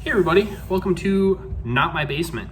Hey everybody, welcome to Not My Basement.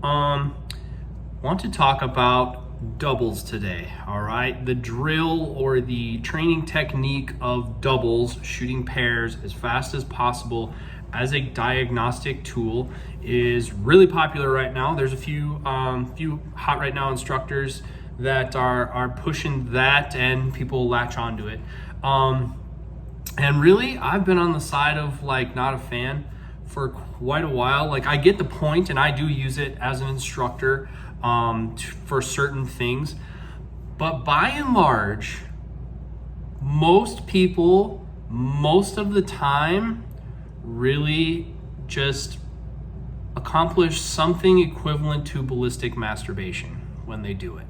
Want to talk about doubles today, all right? The drill or the training technique of doubles, shooting pairs as fast as possible as a diagnostic tool is really popular right now. There's a few hot right now instructors that are pushing that and people latch onto it. And really, I've been on the side of not a fan for quite a while. I get the point and I do use it as an instructor for certain things, but by and large, most people, most of the time, really just accomplish something equivalent to ballistic masturbation when they do it.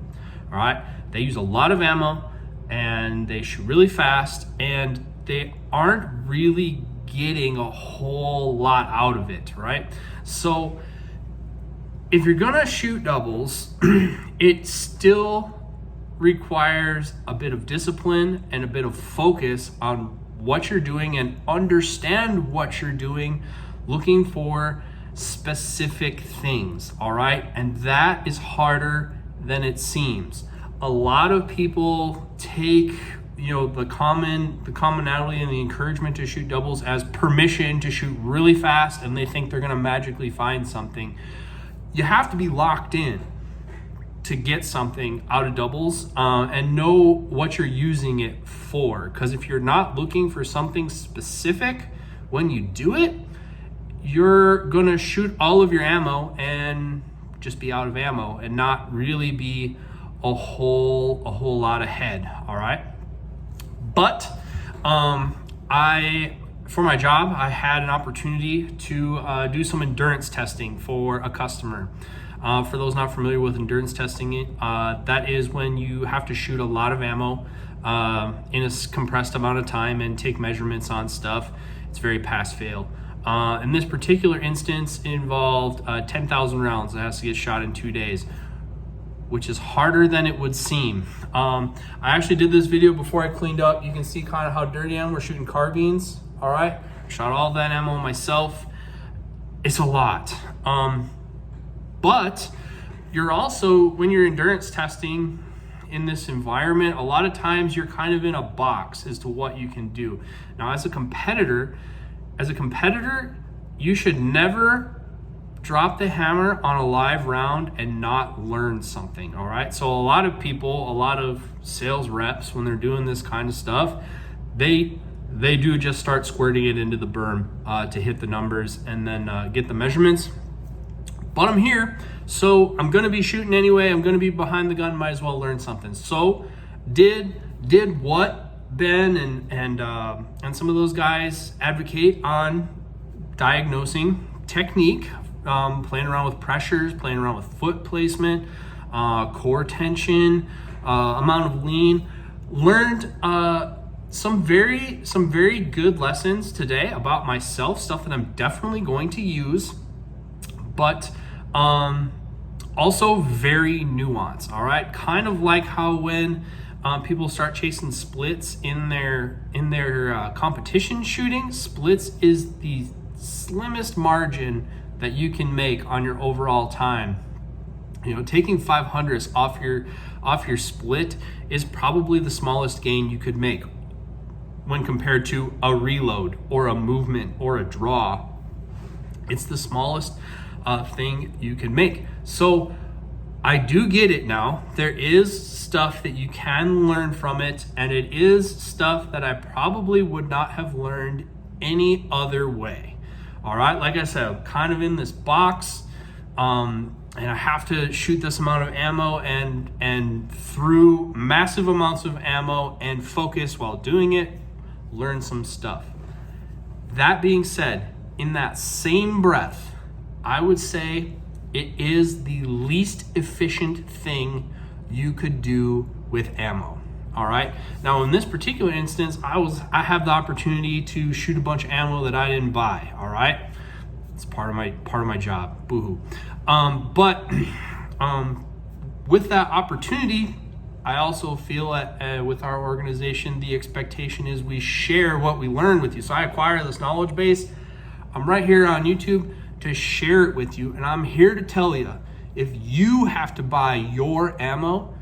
All right, they use a lot of ammo and they shoot really fast and they aren't really getting a whole lot out of it, right? So if you're gonna shoot doubles, it still requires a bit of discipline and a bit of focus on what you're doing and understand what you're doing, looking for specific things, all right? And that is harder than it seems. A lot of people take the commonality and the encouragement to shoot doubles as permission to shoot really fast, and they think they're going to magically find something. You have to be locked in to get something out of doubles and know what you're using it for, because if you're not looking for something specific when you do it, you're going to shoot all of your ammo and just be out of ammo and not really be a whole lot ahead, all right? But for my job, I had an opportunity to do some endurance testing for a customer. For those not familiar with endurance testing, that is when you have to shoot a lot of ammo in a compressed amount of time and take measurements on stuff. It's very pass-fail. In this particular instance, it involved 10,000 rounds that has to get shot in 2 days, which is harder than it would seem. I actually did this video before I cleaned up. You can see kind of how dirty I am. We're shooting carbines, all right? Shot all that ammo myself. It's a lot. But you're also, when you're endurance testing in this environment, a lot of times you're kind of in a box as to what you can do. Now, as a competitor, you should never drop the hammer on a live round and not learn something, all right? So a lot of people, a lot of sales reps, when they're doing this kind of stuff, they do just start squirting it into the berm to hit the numbers and then get the measurements. But I'm here, so I'm gonna be shooting anyway. I'm gonna be behind the gun, might as well learn something. So did what Ben and some of those guys advocate on diagnosing technique, playing around with pressures, playing around with foot placement, core tension, amount of lean. Learned some very good lessons today about myself, stuff that I'm definitely going to use, but also very nuanced, all right? Kind of like how when people start chasing splits in their competition shooting, splits is the slimmest margin that you can make on your overall time. Taking 500ths off your split is probably the smallest gain you could make when compared to a reload or a movement or a draw. It's the smallest thing you can make. So I do get it now. There is stuff that you can learn from it, and it is stuff that I probably would not have learned any other way. All right, like I said, I'm kind of in this box, and I have to shoot this amount of ammo and through massive amounts of ammo and focus while doing it, learn some stuff. That being said, in that same breath, I would say it is the least efficient thing you could do with ammo. All right. Now, in this particular instance, I have the opportunity to shoot a bunch of ammo that I didn't buy. All right. It's part of my job. Boo-hoo. But with that opportunity, I also feel that with our organization, the expectation is we share what we learn with you. So I acquire this knowledge base. I'm right here on YouTube to share it with you. And I'm here to tell you, if you have to buy your ammo,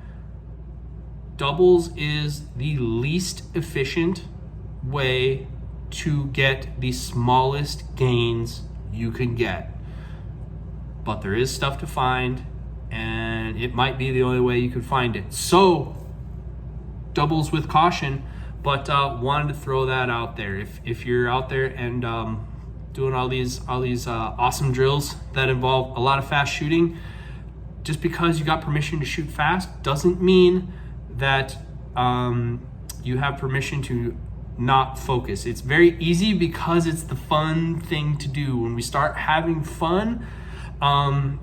doubles is the least efficient way to get the smallest gains you can get. But there is stuff to find, and it might be the only way you could find it. So doubles with caution, but wanted to throw that out there. If you're out there and doing all these awesome drills that involve a lot of fast shooting, just because you got permission to shoot fast doesn't mean that you have permission to not focus. It's very easy because it's the fun thing to do. When we start having fun,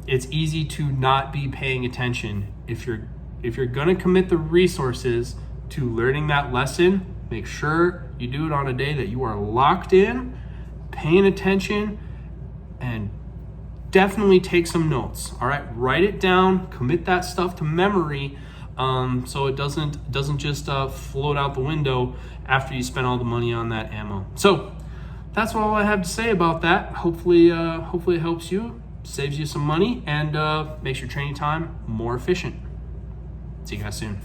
it's easy to not be paying attention. If you're gonna commit the resources to learning that lesson, make sure you do it on a day that you are locked in, paying attention, and definitely take some notes. All right, write it down, commit that stuff to memory, so it doesn't just float out the window after you spend all the money on that ammo. So that's all I have to say about that. Hopefully it helps you, saves you some money, and makes your training time more efficient. See you guys soon.